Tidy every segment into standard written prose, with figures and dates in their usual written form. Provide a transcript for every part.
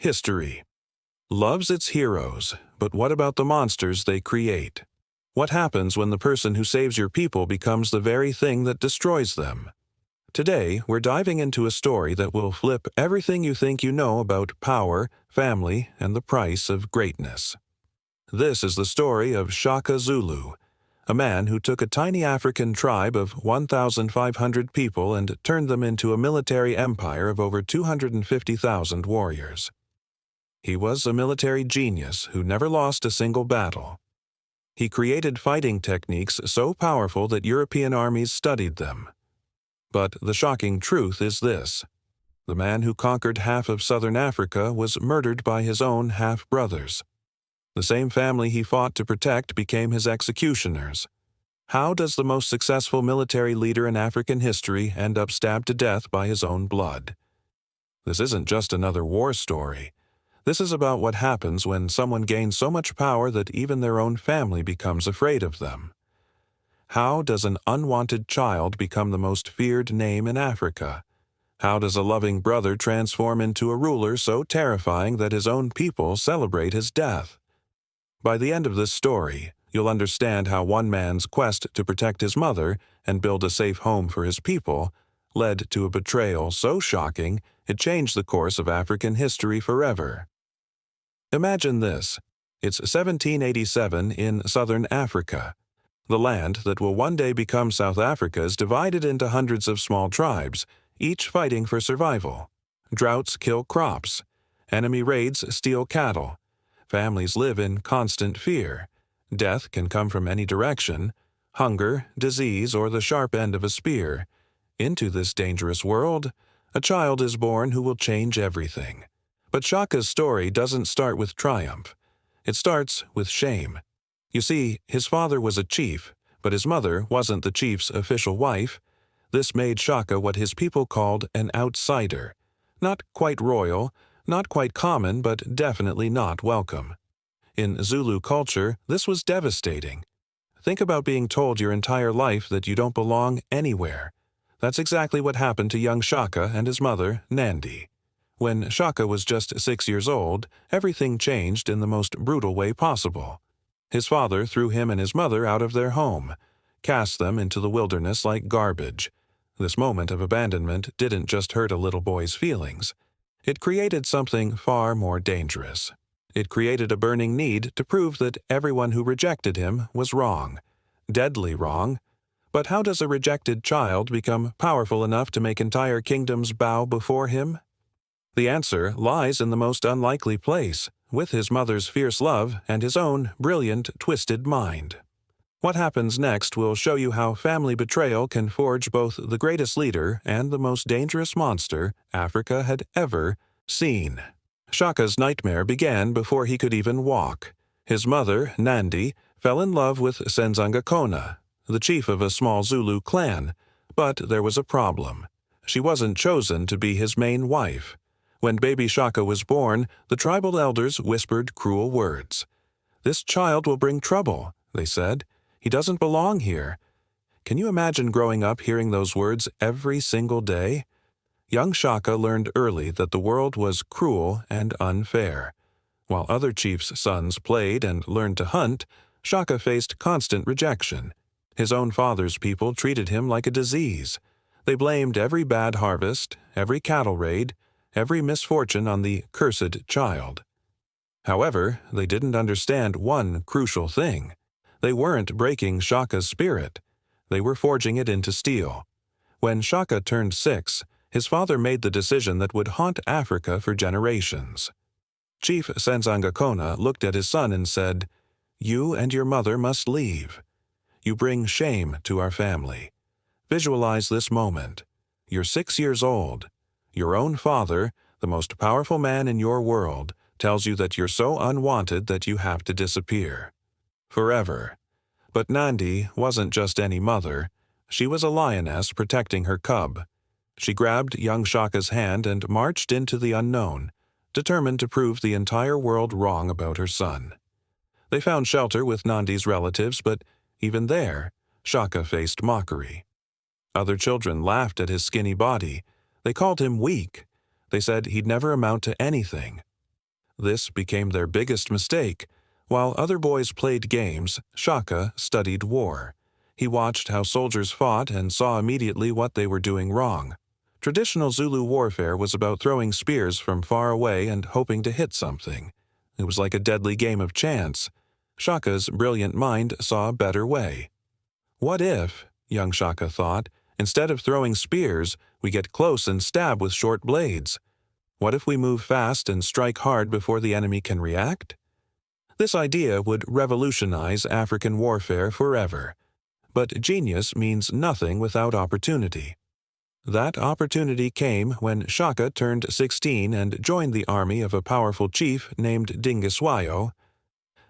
History loves its heroes, but what about the monsters they create? What happens when the person who saves your people becomes the very thing that destroys them? Today, we're diving into a story that will flip everything you think you know about power, family, and the price of greatness. This is the story of Shaka Zulu, a man who took a tiny African tribe of 1,500 people and turned them into a military empire of over 250,000 warriors. He was a military genius who never lost a single battle. He created fighting techniques so powerful that European armies studied them. But the shocking truth is this: the man who conquered half of southern Africa was murdered by his own half-brothers. The same family he fought to protect became his executioners. How does the most successful military leader in African history end up stabbed to death by his own blood? This isn't just another war story. This is about what happens when someone gains so much power that even their own family becomes afraid of them. How does an unwanted child become the most feared name in Africa? How does a loving brother transform into a ruler so terrifying that his own people celebrate his death? By the end of this story, you'll understand how one man's quest to protect his mother and build a safe home for his people led to a betrayal so shocking it changed the course of African history forever. Imagine this. It's 1787 in southern Africa. The land that will one day become South Africa is divided into hundreds of small tribes, each fighting for survival. Droughts kill crops. Enemy raids steal cattle. Families live in constant fear. Death can come from any direction: hunger, disease, or the sharp end of a spear. Into this dangerous world, a child is born who will change everything. But Shaka's story doesn't start with triumph. It starts with shame. You see, his father was a chief, but his mother wasn't the chief's official wife. This made Shaka what his people called an outsider. Not quite royal, not quite common, but definitely not welcome. In Zulu culture, this was devastating. Think about being told your entire life that you don't belong anywhere. That's exactly what happened to young Shaka and his mother, Nandi. When Shaka was just 6 years old, everything changed in the most brutal way possible. His father threw him and his mother out of their home, cast them into the wilderness like garbage. This moment of abandonment didn't just hurt a little boy's feelings. It created something far more dangerous. It created a burning need to prove that everyone who rejected him was wrong, deadly wrong. But how does a rejected child become powerful enough to make entire kingdoms bow before him? The answer lies in the most unlikely place, with his mother's fierce love and his own brilliant, twisted mind. What happens next will show you how family betrayal can forge both the greatest leader and the most dangerous monster Africa had ever seen. Shaka's nightmare began before he could even walk. His mother, Nandi, fell in love with Senzangakona, the chief of a small Zulu clan, but there was a problem. She wasn't chosen to be his main wife. When baby Shaka was born, the tribal elders whispered cruel words. "This child will bring trouble," they said. "He doesn't belong here." Can you imagine growing up hearing those words every single day? Young Shaka learned early that the world was cruel and unfair. While other chiefs' sons played and learned to hunt, Shaka faced constant rejection. His own father's people treated him like a disease. They blamed every bad harvest, every cattle raid, every misfortune on the cursed child. However, they didn't understand one crucial thing. They weren't breaking Shaka's spirit. They were forging it into steel. When Shaka turned 6, his father made the decision that would haunt Africa for generations. Chief Senzangakona looked at his son and said, "You and your mother must leave. You bring shame to our family. Visualize this moment. You're 6 years old. Your own father, the most powerful man in your world, tells you that you're so unwanted that you have to disappear. Forever." But Nandi wasn't just any mother. She was a lioness protecting her cub. She grabbed young Shaka's hand and marched into the unknown, determined to prove the entire world wrong about her son. They found shelter with Nandi's relatives, but even there, Shaka faced mockery. Other children laughed at his skinny body. They called him weak. They said he'd never amount to anything. This became their biggest mistake. While other boys played games, Shaka studied war. He watched how soldiers fought and saw immediately what they were doing wrong. Traditional Zulu warfare was about throwing spears from far away and hoping to hit something. It was like a deadly game of chance. Shaka's brilliant mind saw a better way. What if, young Shaka thought, instead of throwing spears, we get close and stab with short blades? What if we move fast and strike hard before the enemy can react? This idea would revolutionize African warfare forever. But genius means nothing without opportunity. That opportunity came when Shaka turned 16 and joined the army of a powerful chief named Dingiswayo.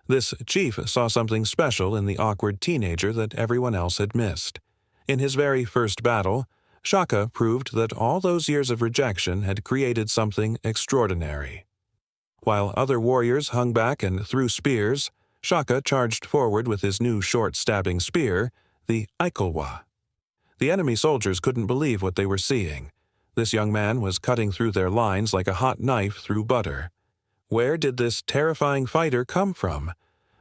This chief saw something special in the awkward teenager that everyone else had missed. In his very first battle, Shaka proved that all those years of rejection had created something extraordinary. While other warriors hung back and threw spears, Shaka charged forward with his new short stabbing spear, the Ikolwa. The enemy soldiers couldn't believe what they were seeing. This young man was cutting through their lines like a hot knife through butter. Where did this terrifying fighter come from?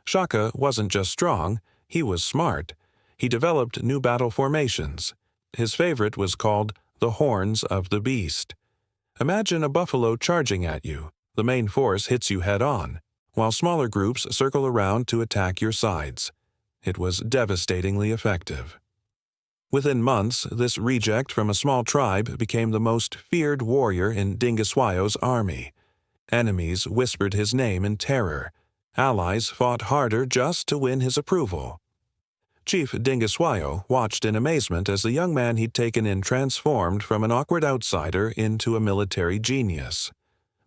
Shaka wasn't just strong, he was smart. He developed new battle formations. His favorite was called the Horns of the Beast. Imagine a buffalo charging at you. The main force hits you head-on, while smaller groups circle around to attack your sides. It was devastatingly effective. Within months, this reject from a small tribe became the most feared warrior in Dingiswayo's army. Enemies whispered his name in terror. Allies fought harder just to win his approval. Chief Dingiswayo watched in amazement as the young man he'd taken in transformed from an awkward outsider into a military genius.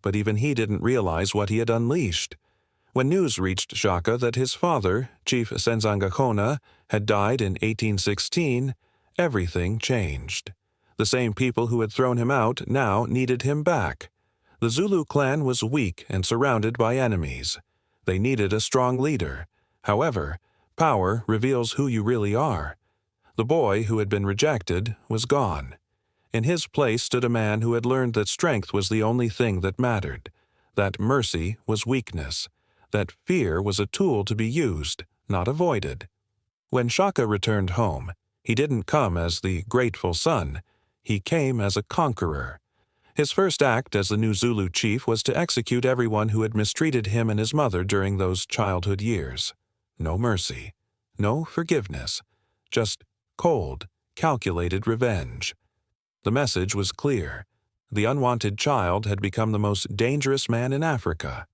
But even he didn't realize what he had unleashed. When news reached Shaka that his father, Chief Senzangakona, had died in 1816, everything changed. The same people who had thrown him out now needed him back. The Zulu clan was weak and surrounded by enemies. They needed a strong leader. However, power reveals who you really are. The boy who had been rejected was gone. In his place stood a man who had learned that strength was the only thing that mattered, that mercy was weakness, that fear was a tool to be used, not avoided. When Shaka returned home, he didn't come as the grateful son. He came as a conqueror. His first act as the new Zulu chief was to execute everyone who had mistreated him and his mother during those childhood years. No mercy, no forgiveness, just cold, calculated revenge. The message was clear. The unwanted child had become the most dangerous man in Africa.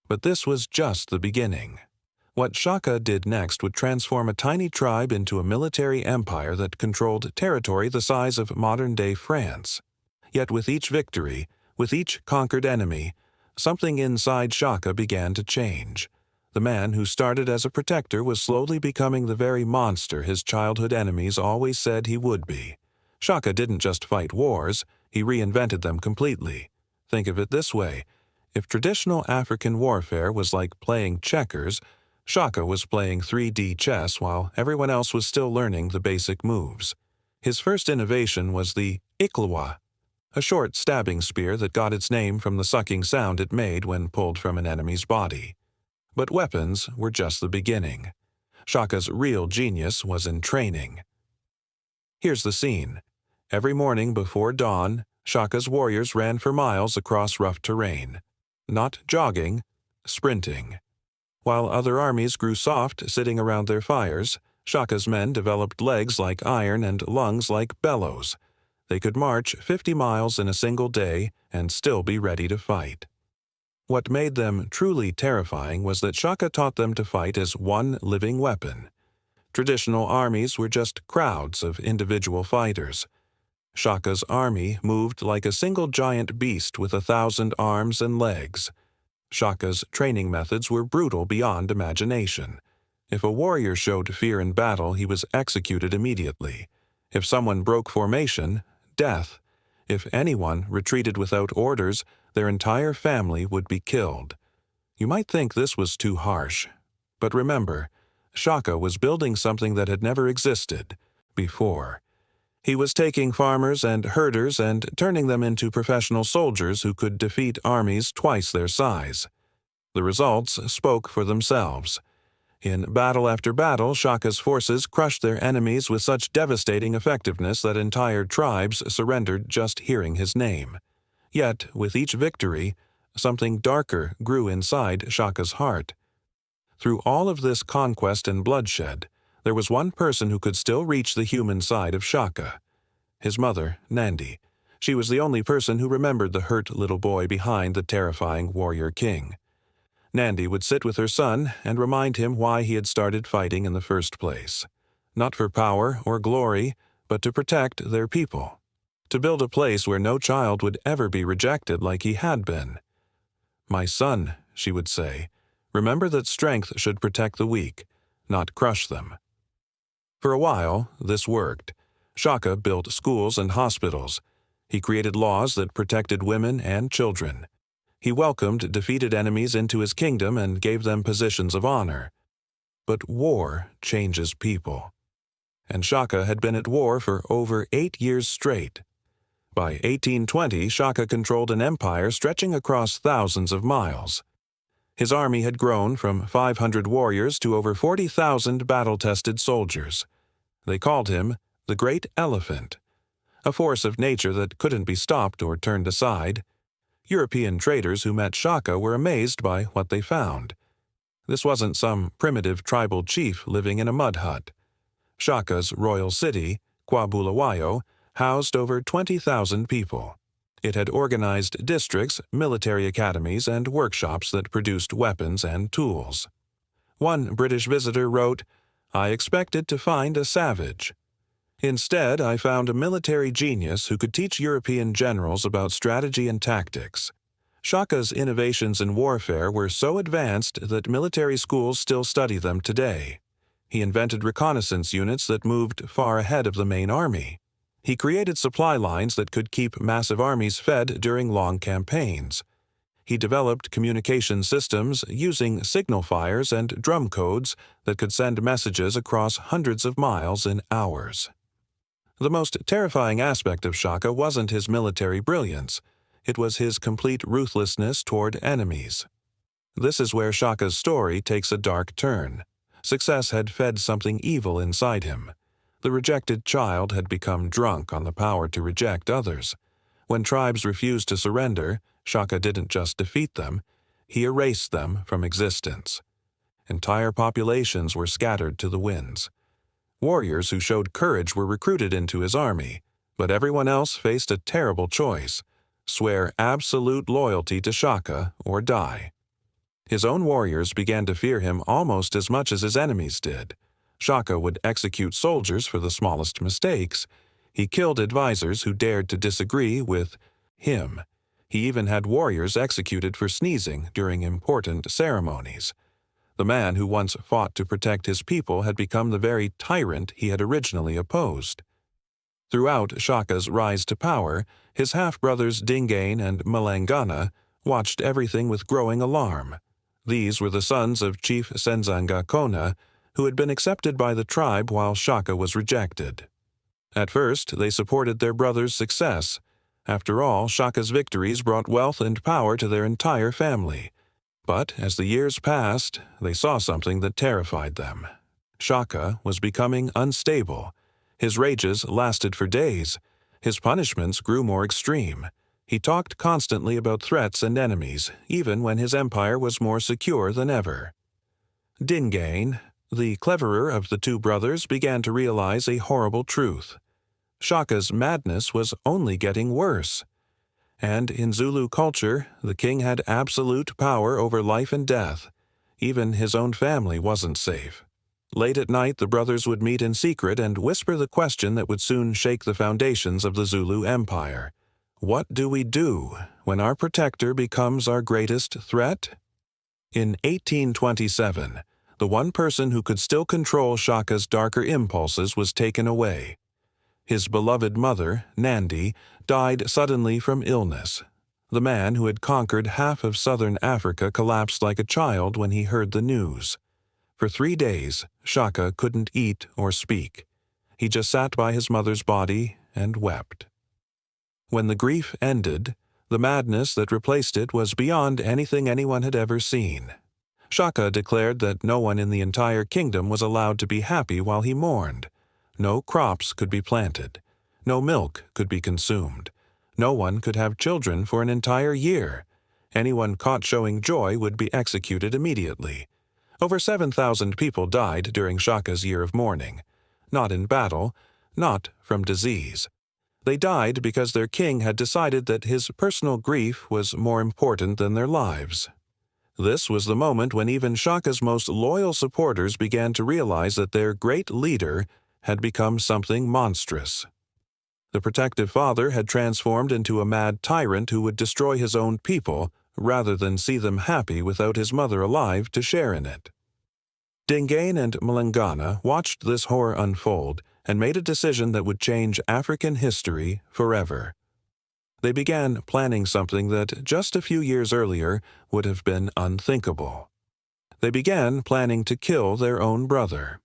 But this was just the beginning. What Shaka did next would transform a tiny tribe into a military empire that controlled territory the size of modern-day France. Yet with each victory, with each conquered enemy, something inside Shaka began to change. The man who started as a protector was slowly becoming the very monster his childhood enemies always said he would be. Shaka didn't just fight wars, he reinvented them completely. Think of it this way. If traditional African warfare was like playing checkers, Shaka was playing 3D chess while everyone else was still learning the basic moves. His first innovation was the Ikolwa, a short stabbing spear that got its name from the sucking sound it made when pulled from an enemy's body. But weapons were just the beginning. Shaka's real genius was in training. Here's the scene. Every morning before dawn, Shaka's warriors ran for miles across rough terrain. Not jogging, sprinting. While other armies grew soft sitting around their fires, Shaka's men developed legs like iron and lungs like bellows. They could march 50 miles in a single day and still be ready to fight. What made them truly terrifying was that Shaka taught them to fight as one living weapon. Traditional armies were just crowds of individual fighters. Shaka's army moved like a single giant beast with 1,000 arms and legs. Shaka's training methods were brutal beyond imagination. If a warrior showed fear in battle, he was executed immediately. If someone broke formation, death. If anyone retreated without orders, their entire family would be killed. You might think this was too harsh. But remember, Shaka was building something that had never existed before. He was taking farmers and herders and turning them into professional soldiers who could defeat armies twice their size. The results spoke for themselves. In battle after battle, Shaka's forces crushed their enemies with such devastating effectiveness that entire tribes surrendered just hearing his name. Yet, with each victory, something darker grew inside Shaka's heart. Through all of this conquest and bloodshed, there was one person who could still reach the human side of Shaka. His mother, Nandi. She was the only person who remembered the hurt little boy behind the terrifying warrior king. Nandi would sit with her son and remind him why he had started fighting in the first place. Not for power or glory, but to protect their people. To build a place where no child would ever be rejected like he had been. "My son," she would say, "remember that strength should protect the weak, not crush them." For a while, this worked. Shaka built schools and hospitals. He created laws that protected women and children. He welcomed defeated enemies into his kingdom and gave them positions of honor. But war changes people. And Shaka had been at war for over 8 years straight. By 1820, Shaka controlled an empire stretching across thousands of miles. His army had grown from 500 warriors to over 40,000 battle-tested soldiers. They called him the Great Elephant, a force of nature that couldn't be stopped or turned aside. European traders who met Shaka were amazed by what they found. This wasn't some primitive tribal chief living in a mud hut. Shaka's royal city, Bulawayo, housed over 20,000 people. It had organized districts, military academies, and workshops that produced weapons and tools. One British visitor wrote, "I expected to find a savage. Instead, I found a military genius who could teach European generals about strategy and tactics." Shaka's innovations in warfare were so advanced that military schools still study them today. He invented reconnaissance units that moved far ahead of the main army. He created supply lines that could keep massive armies fed during long campaigns. He developed communication systems using signal fires and drum codes that could send messages across hundreds of miles in hours. The most terrifying aspect of Shaka wasn't his military brilliance. It was his complete ruthlessness toward enemies. This is where Shaka's story takes a dark turn. Success had fed something evil inside him. The rejected child had become drunk on the power to reject others. When tribes refused to surrender, Shaka didn't just defeat them, he erased them from existence. Entire populations were scattered to the winds. Warriors who showed courage were recruited into his army, but everyone else faced a terrible choice: swear absolute loyalty to Shaka or die. His own warriors began to fear him almost as much as his enemies did. Shaka would execute soldiers for the smallest mistakes. He killed advisors who dared to disagree with him. He even had warriors executed for sneezing during important ceremonies. The man who once fought to protect his people had become the very tyrant he had originally opposed. Throughout Shaka's rise to power, his half-brothers Dingain and Malangana watched everything with growing alarm. These were the sons of Chief Senzanga Kona, who had been accepted by the tribe while Shaka was rejected. At first, they supported their brother's success. After all, Shaka's victories brought wealth and power to their entire family. But as the years passed, they saw something that terrified them. Shaka was becoming unstable. His rages lasted for days. His punishments grew more extreme. He talked constantly about threats and enemies, even when his empire was more secure than ever. Dingain, the cleverer of the two brothers, began to realize a horrible truth. Shaka's madness was only getting worse. And in Zulu culture, the king had absolute power over life and death. Even his own family wasn't safe. Late at night, the brothers would meet in secret and whisper the question that would soon shake the foundations of the Zulu Empire. What do we do when our protector becomes our greatest threat? In 1827, the one person who could still control Shaka's darker impulses was taken away. His beloved mother, Nandi, died suddenly from illness. The man who had conquered half of southern Africa collapsed like a child when he heard the news. For 3 days, Shaka couldn't eat or speak. He just sat by his mother's body and wept. When the grief ended, The madness that replaced it was beyond anything anyone had ever seen. Shaka declared that no one in the entire kingdom was allowed to be happy while he mourned. No crops could be planted. No milk could be consumed. No one could have children for an entire year. Anyone caught showing joy would be executed immediately. Over 7,000 people died during Shaka's year of mourning. Not in battle, not from disease. They died because their king had decided that his personal grief was more important than their lives. This was the moment when even Shaka's most loyal supporters began to realize that their great leader had become something monstrous. The protective father had transformed into a mad tyrant who would destroy his own people rather than see them happy without his mother alive to share in it. Dingain and Mlangana watched this horror unfold and made a decision that would change African history forever. They began planning something that just a few years earlier would have been unthinkable. They began planning to kill their own brother.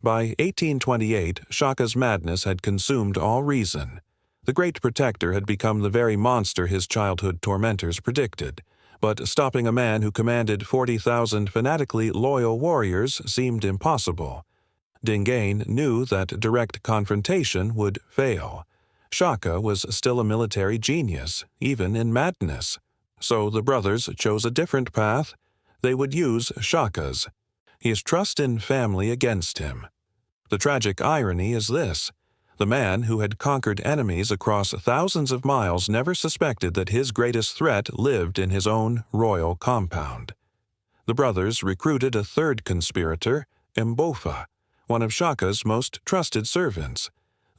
By 1828, Shaka's madness had consumed all reason. The Great Protector had become the very monster his childhood tormentors predicted, but stopping a man who commanded 40,000 fanatically loyal warriors seemed impossible. Dingain knew that direct confrontation would fail. Shaka was still a military genius, even in madness. So the brothers chose a different path. They would use Shaka's, his trust in family against him. The tragic irony is this: the man who had conquered enemies across thousands of miles never suspected that his greatest threat lived in his own royal compound. The brothers recruited a third conspirator, Mbofa, one of Shaka's most trusted servants.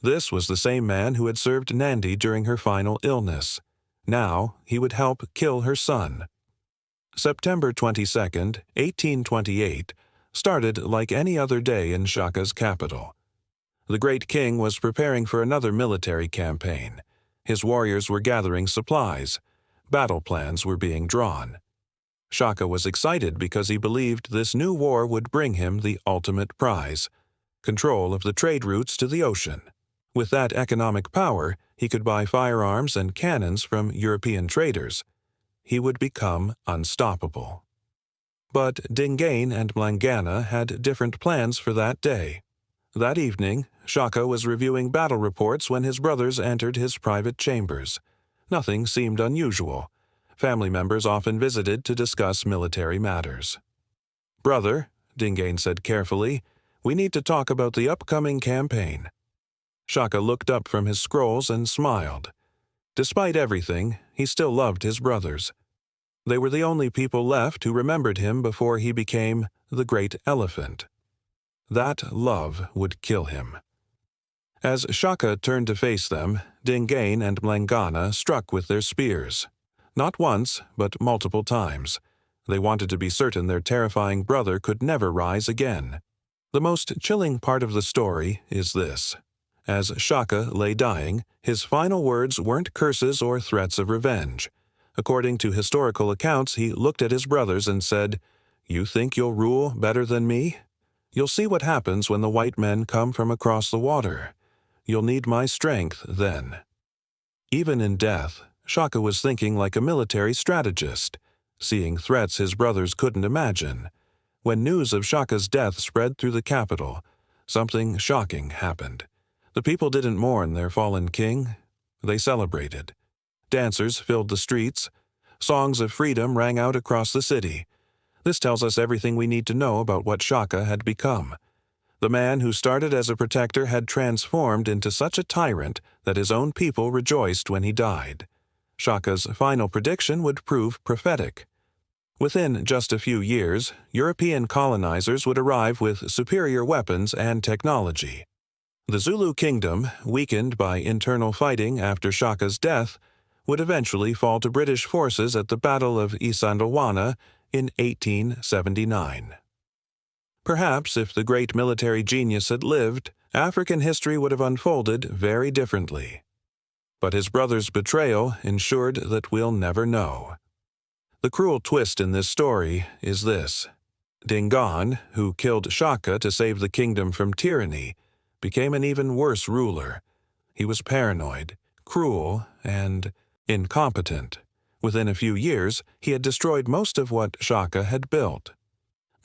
This was the same man who had served Nandi during her final illness. Now he would help kill her son. September 22, 1828, started like any other day in Shaka's capital. The great king was preparing for another military campaign. His warriors were gathering supplies. Battle plans were being drawn. Shaka was excited because he believed this new war would bring him the ultimate prize: control of the trade routes to the ocean. With that economic power, he could buy firearms and cannons from European traders. He would become unstoppable. But Dingain and Mlangana had different plans for that day. That evening, Shaka was reviewing battle reports when his brothers entered his private chambers. Nothing seemed unusual. Family members often visited to discuss military matters. "Brother," Dingain said carefully, "we need to talk about the upcoming campaign." Shaka looked up from his scrolls and smiled. Despite everything, he still loved his brothers. They were the only people left who remembered him before he became the Great Elephant. That love would kill him. As Shaka turned to face them, Dingain and Mlangana struck with their spears. Not once, but multiple times. They wanted to be certain their terrifying brother could never rise again. The most chilling part of the story is this: as Shaka lay dying, his final words weren't curses or threats of revenge. According to historical accounts, he looked at his brothers and said, "You think you'll rule better than me? You'll see what happens when the white men come from across the water. You'll need my strength then." Even in death, Shaka was thinking like a military strategist, seeing threats his brothers couldn't imagine. When news of Shaka's death spread through the capital, something shocking happened. The people didn't mourn their fallen king. They celebrated. Dancers filled the streets. Songs of freedom rang out across the city. This tells us everything we need to know about what Shaka had become. The man who started as a protector had transformed into such a tyrant that his own people rejoiced when he died. Shaka's final prediction would prove prophetic. Within just a few years, European colonizers would arrive with superior weapons and technology. The Zulu kingdom, weakened by internal fighting after Shaka's death, would eventually fall to British forces at the Battle of Isandlwana in 1879. Perhaps if the great military genius had lived, African history would have unfolded very differently. But his brother's betrayal ensured that we'll never know. The cruel twist in this story is this: Dingaan, who killed Shaka to save the kingdom from tyranny, became an even worse ruler. He was paranoid, cruel, and incompetent. Within a few years, he had destroyed most of what Shaka had built.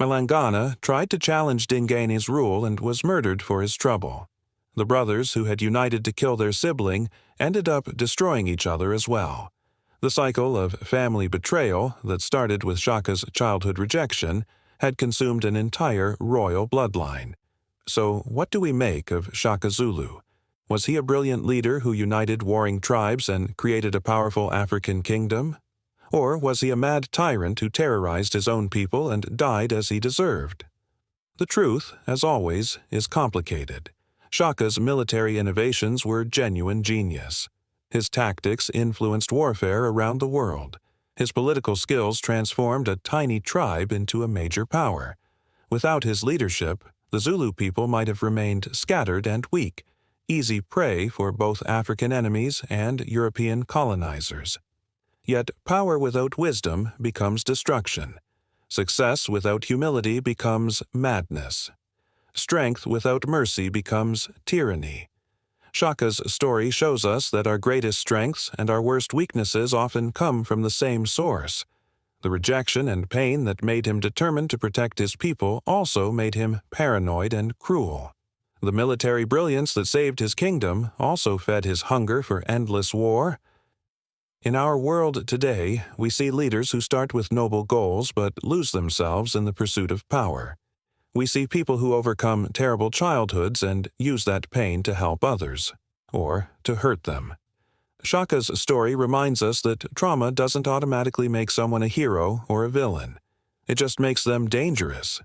Malangana tried to challenge Dingane's rule and was murdered for his trouble. The brothers who had united to kill their sibling ended up destroying each other as well. The cycle of family betrayal that started with Shaka's childhood rejection had consumed an entire royal bloodline. So what do we make of Shaka Zulu? Was he a brilliant leader who united warring tribes and created a powerful African kingdom? Or was he a mad tyrant who terrorized his own people and died as he deserved? The truth, as always, is complicated. Shaka's military innovations were genuine genius. His tactics influenced warfare around the world. His political skills transformed a tiny tribe into a major power. Without his leadership, the Zulu people might have remained scattered and weak, easy prey for both African enemies and European colonizers. Yet power without wisdom becomes destruction. Success without humility becomes madness. Strength without mercy becomes tyranny. Shaka's story shows us that our greatest strengths and our worst weaknesses often come from the same source. The rejection and pain that made him determined to protect his people also made him paranoid and cruel. The military brilliance that saved his kingdom also fed his hunger for endless war. In our world today, we see leaders who start with noble goals but lose themselves in the pursuit of power. We see people who overcome terrible childhoods and use that pain to help others, or to hurt them. Shaka's story reminds us that trauma doesn't automatically make someone a hero or a villain. It just makes them dangerous.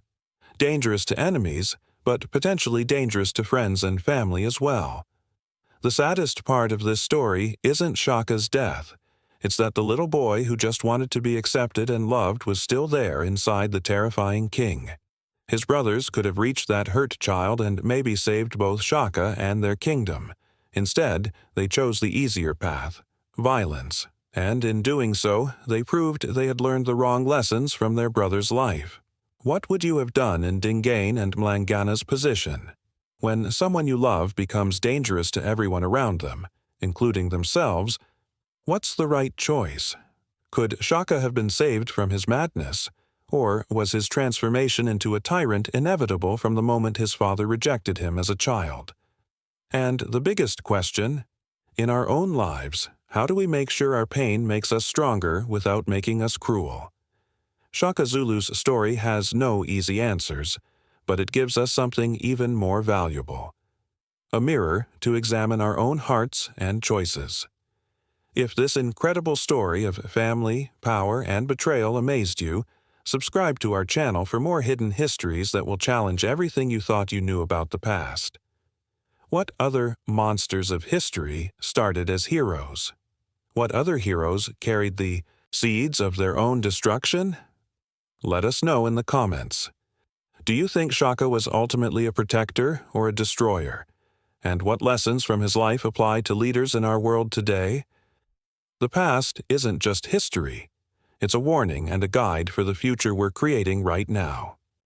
Dangerous to enemies, but potentially dangerous to friends and family as well. The saddest part of this story isn't Shaka's death. It's that the little boy who just wanted to be accepted and loved was still there inside the terrifying king. His brothers could have reached that hurt child and maybe saved both Shaka and their kingdom. Instead, they chose the easier path, violence, and in doing so, they proved they had learned the wrong lessons from their brother's life. What would you have done in Dingane and Mlangana's position? When someone you love becomes dangerous to everyone around them, including themselves, what's the right choice? Could Shaka have been saved from his madness? Or was his transformation into a tyrant inevitable from the moment his father rejected him as a child? And the biggest question, in our own lives, how do we make sure our pain makes us stronger without making us cruel? Shaka Zulu's story has no easy answers, but it gives us something even more valuable: a mirror to examine our own hearts and choices. If this incredible story of family, power, and betrayal amazed you, subscribe to our channel for more hidden histories that will challenge everything you thought you knew about the past. What other monsters of history started as heroes? What other heroes carried the seeds of their own destruction? Let us know in the comments. Do you think Shaka was ultimately a protector or a destroyer? And what lessons from his life apply to leaders in our world today? The past isn't just history. It's a warning and a guide for the future we're creating right now.